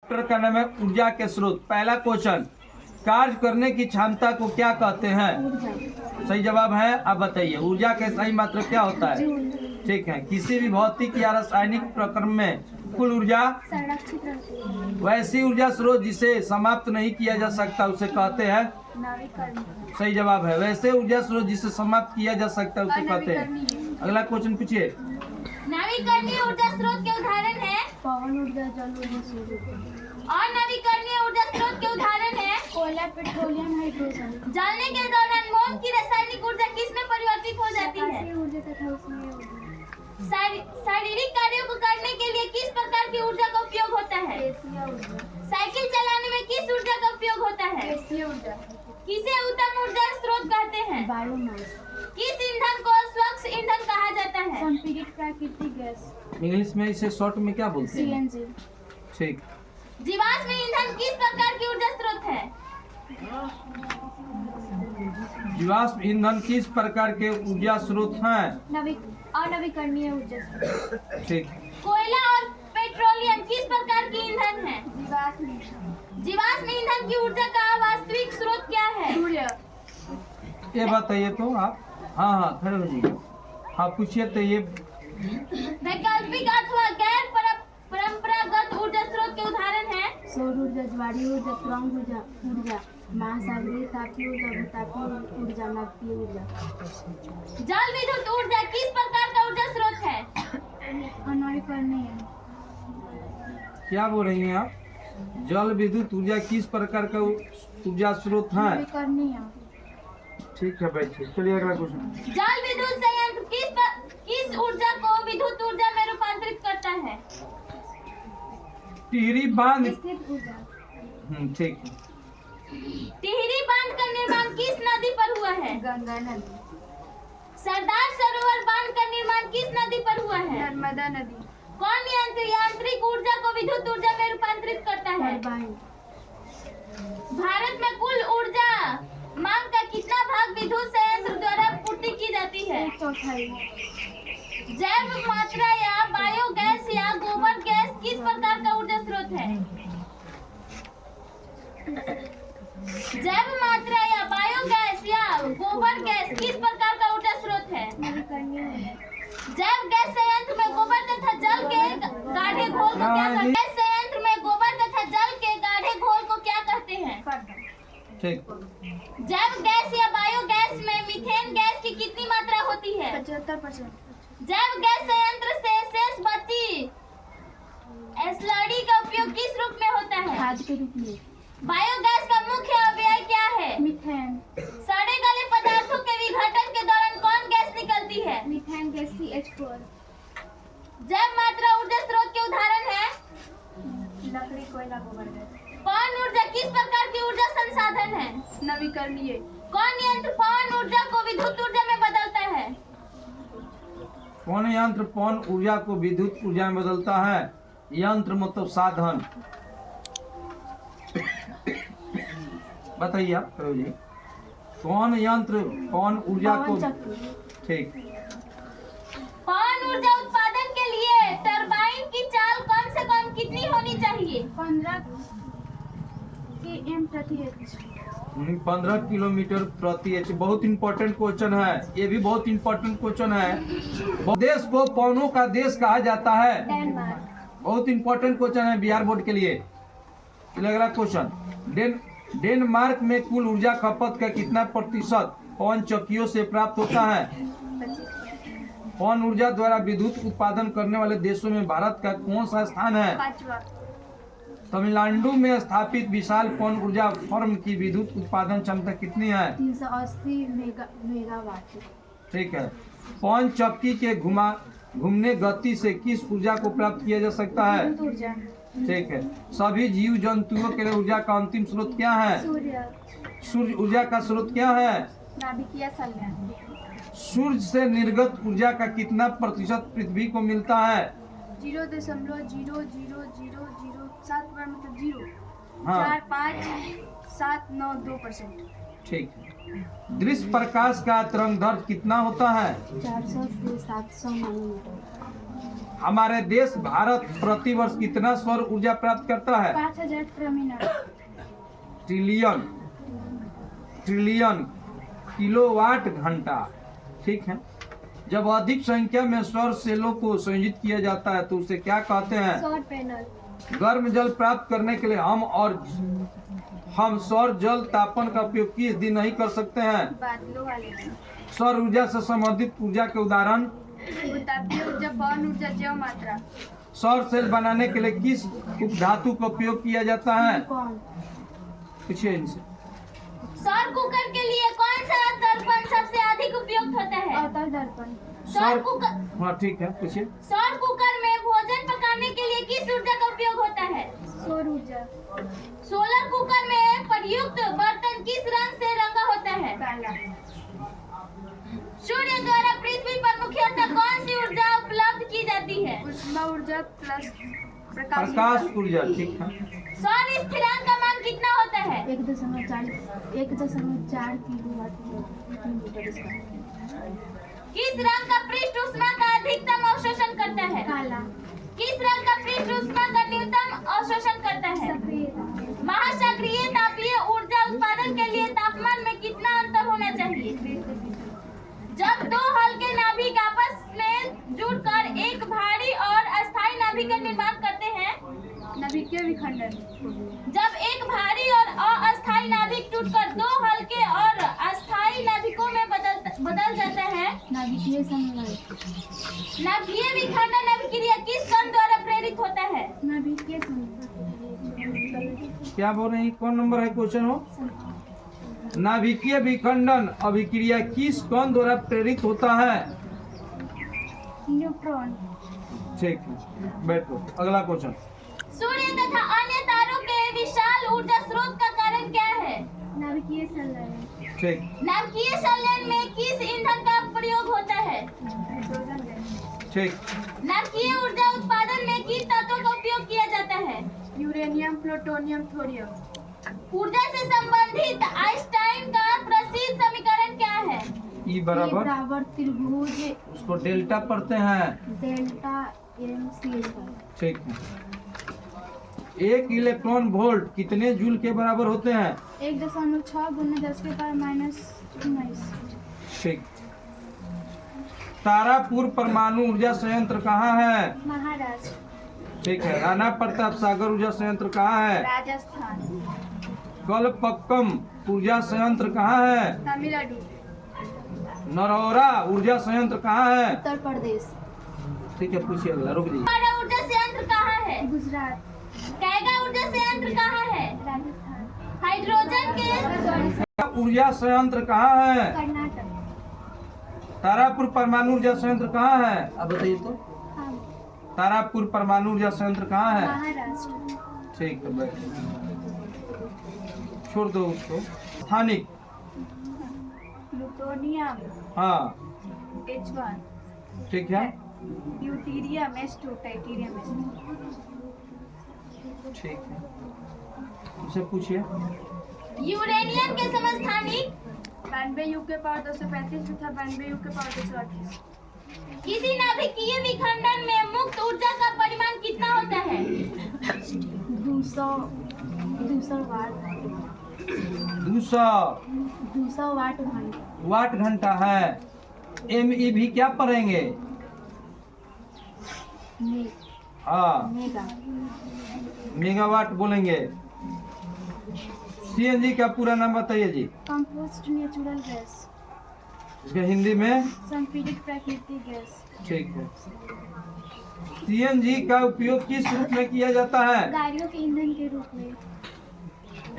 Chapter का नाम है ऊर्जा के स्रोत। पहला क्वेश्चन, कार्य करने की क्षमता को क्या कहते हैं? सही जवाब है, आप बताइए। ऊर्जा के सही मात्रा क्या होता है? ठीक है। किसी भी भौतिक या रासायनिक प्रक्रम में कुल ऊर्जा संरक्षित रहती है। वैसी ऊर्जा स्रोत जिसे समाप्त नहीं किया जा सकता उसे कहते हैं नवीकरणीय। सही जवाब है। वैसे ऊर्जा स्रोत जिसे समाप्त किया जा सकता है उसे कहते हैं। अगला क्वेश्चन पूछिए। नवीकरणीय ऊर्जा स्रोत के उदाहरण है पवन ऊर्जा, जल ऊर्जा, सूर्य ऊर्जा। और नवीकरणीय ऊर्जा स्रोत के उदाहरण है कोयला, पेट्रोलियम, हाइड्रोजन। जलने के दौरान मोम की रासायनिक ऊर्जा किसमें परिवर्तित हो जाती है? प्रकाशीय ऊर्जा तथा ऊष्मीय ऊर्जा। शारीरिक कार्यों को करने के लिए किस प्रकार की ऊर्जा का उपयोग होता है? गैसीय ऊर्जा। साइकिल चलाने में किस ऊर्जा का उपयोग होता है? गैसीय ऊर्जा। किसे उत्तम ऊर्जा स्रोत कहते हैं? बायोमास। किस ईंधन को स्वच्छ ईंधन कहा जाता है? संपीड़ित प्राकृतिक गैस। इंग्लिश में इसे शॉर्ट में क्या बोलते हैं? सीएनजी। ठीक। जीवाश्म ईंधन किस प्रकार की ऊर्जा स्रोत है? जीवाश्म ईंधन किस प्रकार के ऊर्जा स्रोत हैं? अनवीकरणीय ऊर्जा स्रोत। ठीक। कोयला और पेट्रोलियम किस प्रकार की ईंधन है? जीवाश्म ईंधन। जीवाश्म ईंधन की ऊर्जा का वास्तविक स्रोत क्या है? सूर्य। ये बताइए तो आप। हाँ खड़े हो जाइए। हाँ पूछिए तो ये। वैकल्पिक अथवा गैर परंपरागत ऊर्जा स्रोत के उदाहरण है सौर ऊर्जा, ज्वारीय ऊर्जा, सुरंग ऊर्जा, महासागरीय तापीय ऊर्जा, भूतापीय ऊर्जा, नाभिकीय ऊर्जा। जल विद्युत ऊर्जा किस प्रकार का ऊर्जा स्रोत है? अनवीकरणीय। क्या बोल रही हैं आप? जल विद्युत ऊर्जा किस प्रकार का ऊर्जा स्रोत है? नवीकरणीय। ठीक है बैठिए। चलिए अगला क्वेश्चन। जल विद्युत संयंत्र किस ऊर्जा को विद्युत ऊर्जा में रूपांतरित करता है? टिहरी बांध। स्थित ऊर्जा। ठीक। टिहरी बांध का निर्माण किस नदी पर हुआ है? गंगा नदी। सरदार सरोवर बांध का निर्माण किस नदी पर हुआ है? नर्मदा नदी। कौन यंत्र यांत्रिक ऊर्जा को विद्युत ऊर्जा में रूपांतरित करता है? टरबाइन। भारत में कुल ऊर्जा मांग का कितना भाग विद्युत संयंत्र द्वारा पूर्ति की जाती है? 1/4। जैव मात्रा या बायोगैस या गोबर गैस किस प्रकार का ऊर्जा स्रोत है? जैव मात्रा या बायोगैस या गोबर गैस किस प्रकार का ऊर्जा स्रोत है? नवीकरणीय। जैव गैस संयंत्र में गोबर तथा जल के गाढ़े घोल को क्या कहते हैं? गैस संयंत्र में गोबर तथा जल के गाढ़े घोल को क्या कहते हैं? ठीक। जैव गैस या बायोगैस में मीथेन गैस की कितनी मात्रा होती है? 75%। जैव गैस संयंत्र से शेष बची स्लरी का उपयोग किस रूप में होता है? खाद के रूप में। बायोगैस का मुख्य अवयव क्या है? मीथेन। सड़े गले पदार्थों के विघटन के दौरान कौन गैस निकलती है? Methane gas CH4। जैव मात्रा ऊर्जा स्रोत के उदाहरण है लकड़ी, कोयला, गोबर गैस। पवन ऊर्जा किस प्रकार की ऊर्जा संसाधन है? नवीकरणीय। कौन यंत्र पवन ऊर्जा को विद्युत ऊर्जा में बदलता है? कौन यंत्र पवन ऊर्जा को विद्युत ऊर्जा में बदलता है? यंत्र मतलब साधन। बताइए आप करो जी। कौन यंत्र पवन ऊर्जा को? ठीक। पवन ऊर्जा उत्पादन के लिए टरबाइन की चाल कम से कम कितनी होनी चाहिए? 15 km प्रति h। 15 किलोमीटर प्रति एच। बहुत इंपॉर्टेंट क्वेश्चन है। ये भी बहुत इंपॉर्टेंट क्वेश्चन है। देश को पवनों का देश कहा जाता है? डेनमार्क। बहुत इंपॉर्टेंट क्वेश्चन है बिहार बोर्ड के लिए। अगला क्वेश्चन, डेनमार्क में कुल ऊर्जा खपत का कितना प्रतिशत पवन चक्कियों से प्राप्त होता है? 25%। पवन ऊर्जा द्वारा विद्युत उत्पादन करने वाले देशों में भारत का कौन सा स्थान है? 5वां। तमिलनाडु में स्थापित विशाल पवन ऊर्जा फर्म की विद्युत उत्पादन क्षमता कितनी है? 380 मेगावाट। ठीक है। पवन चक्की के घूमने गति से किस ऊर्जा को प्राप्त किया जा सकता है? विद्युत ऊर्जा। ठीक है। सभी जीव जंतुओं के लिए ऊर्जा का अंतिम स्रोत क्या है? सूर्य। सूर्य ऊर्जा का स्रोत क्या है? नाभिकीय संलयन। सूर्य से निर्गत ऊर्जा का कितना प्रतिशत पृथ्वी को मिलता है? 0.00007 मतलब 0। हाँ। 45792%। ठीक है। दृश्य प्रकाश का तरंग दैर्घ्य कितना होता है? 400 से 700 नैनोमीटर। हमारे देश भारत प्रति वर्ष कितना सौर ऊर्जा प्राप्त करता है? 5000 मिनट। ट्रिलियन ट्रिलियन किलोवाट घंटा। ठीक है। जब अधिक संख्या में सौर सेलों को संयोजित किया जाता है तो उसे क्या कहते हैं? सौर पैनल। गर्म जल प्राप्त करने के लिए हम सौर जल तापन का उपयोग किस दिन नहीं कर सकते हैं? बादलों वाले। सौर ऊर्जा से संबंधित ऊर्जा के उदाहरण? तापीय ऊर्जा, पवन ऊर्जा, जैव मात्रा। सौर सेल बनाने के लिए किस उपधातु का उपयोग किया जाता है? कौन? पूछिए इनसे। सौर कुकर के लिए कौन सा दर्पण सबसे अधिक उपयुक्त होता है? अवतल दर्पण। सौर कुकर हाँ ठीक है, पूछिए। सौर कुकर में भोजन पकाने के लिए किस ऊर्जा का उपयोग होता है? सौर ऊर्जा। सोलर कुकर में प्रयुक्त बर्तन किस रंग से रंगा होता है? काला। सूर्य द्वारा पृथ्वी पर मुख्यतः कौन सी ऊर्जा उपलब्ध की जाती है? ऊष्मा ऊर्जा प्लस प्रकाश ऊर्जा। ठीक है। सौर स्थिरांक का मान कितना होता है? 1.4 किलोवाट मीटर। किस रंग का पृष्ठ ऊष्मा का अधिकतम अवशोषण करता है? काला। किस रंग का पृष्ठ ऊष्मा का न्यूनतम अवशोषण करता है? सफेद। महासागरीय तापीय ऊर्जा उत्पादन के लिए तापमान में कितना अंतर होना चाहिए? जब दो हल्के नाभिक आपस में जुड़कर एक भारी और अस्थायी नाभिक का निर्माण करते हैं? नाभिकीय विखंडन। जब एक भारी और अस्थायी नाभिक टूटकर दो हल्के और अस्थायी नाभिकों में बदल जाता है? नाभिकीय संघनन। नाभिकीय विखंडन अभिक्रिया किस कण द्वारा प्रेरित होता है? नाभिकीय संघनन। क्या बोल रहे हैं? कौन नंबर है क्वेश्चन हो? नाभिकीय विखंडन अभिक्रिया किस कण द्वारा प्रेरित होता है? न्यूट्रॉन। ठीक है, बैठो। अगला क्वेश्चन। सूर्य तथा अन्य तारों के विशाल ऊर्जा स्रोत का कारण क्या है? नाभिकीय संलयन। ठीक। नाभिकीय संलयन में किस ईंधन का प्रयोग होता है? Hydrogen gas. ठीक। नाभिकीय ऊर्जा उत्पादन में किस तत्वों का उपयोग किया जाता है? Uranium, plutonium, thorium. ऊर्जा से संबंधित आइंस्टाइन का प्रसिद्ध समीकरण क्या है? ई बराबर त्रिभुज उसको डेल्टा पढ़ते हैं। Delta M C. ठीक है। एक इलेक्ट्रॉन वोल्ट कितने जूल के बराबर होते हैं? 1.6 × 10⁻⁹। ठीक। तारापुर परमाणु ऊर्जा संयंत्र कहाँ है? महाराष्ट्र। ठीक है। राणा प्रताप सागर ऊर्जा संयंत्र कहाँ है? राजस्थान। कलपक्कम ऊर्जा संयंत्र कहाँ है? तमिलनाडु। नरौरा ऊर्जा संयंत्र कहाँ है? उत्तर प्रदेश। ठीक है, पूछिए अगला। रुक जाइए। बड़ा ऊर्जा संयंत्र कहाँ है? गुजरात। कैगा ऊर्जा संयंत्र कहाँ है? राजस्थान। हाइड्रोजन के ऊर्जा संयंत्र कहाँ है? कर्नाटक। तारापुर परमाणु ऊर्जा संयंत्र कहाँ है? अब बताइए तो। हाँ। तारापुर परमाणु ऊर्जा संयंत्र कहाँ है? महाराष्ट्र। ठीक है, बैठ। छोड़ दो उसको। स्थानिक। प्लूटोनियम हाँ H1। ठीक है। Deuterium S2। टाइटेरियम S2। ठीक है, उसे पूछिए। यूरेनियम के समस्थानिक 92 U के पावर 235 तथा 92 U के पावर 238। किसी नाभिकीय विखंडन में मुक्त ऊर्जा का परिमाण कितना होता है? 200 वाट। 200 वाट घंटा। वाट घंटा है। MeV क्या पढ़ेंगे? हाँ, मेगा। मेगावाट बोलेंगे। CNG का पूरा नाम बताइए जी। Compost natural gas. इसका हिंदी में? संपीड़ित प्राकृतिक गैस। ठीक है। CNG का उपयोग किस रूप में किया जाता है? गाड़ियों के ईंधन के रूप में।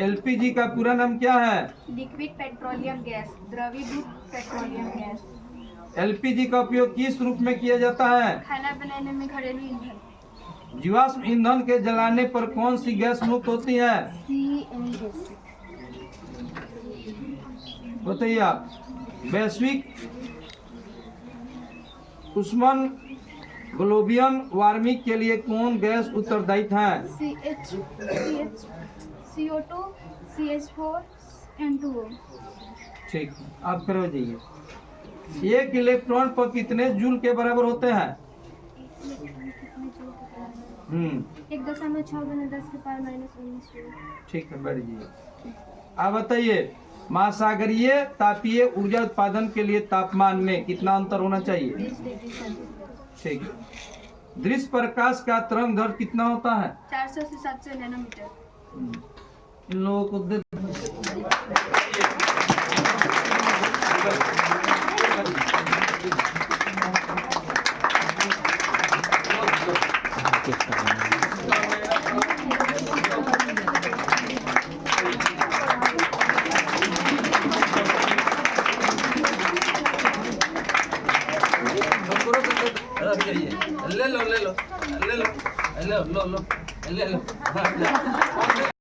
LPG का पूरा नाम क्या है? Liquid petroleum gas. द्रवीभूत पेट्रोलियम गैस। LPG का उपयोग किस रूप में किया जाता है? खाना बनाने में घरेलू ईंधन। जीवाश्म ईंधन के जलाने पर कौन सी गैस मुक्त होती है? CNS। बताइए आप। वैश्विक उष्मन ग्लोबियन वार्मिंग के लिए कौन गैस उत्तरदायी है? CO2 CH4 N2O। ठीक है, आप करो जाइए। एक इलेक्ट्रॉन पर कितने जूल के बराबर होते हैं? एक 10 गुना 10 के पावर -19 जूल। ठीक है, बैठ जाइए। आप बताइए, महासागरीय तापीय ऊर्जा उत्पादन के लिए तापमान में कितना अंतर होना चाहिए? 20 डिग्री सेल्सियस। ठीक है। दृश्य प्रकाश का तरंग दैर्ध्य कितना होता है? 400 से 700 नैनोमीटर। इन लोगों को दे ले लो ले लो ले लो ले लो ले लो ले लो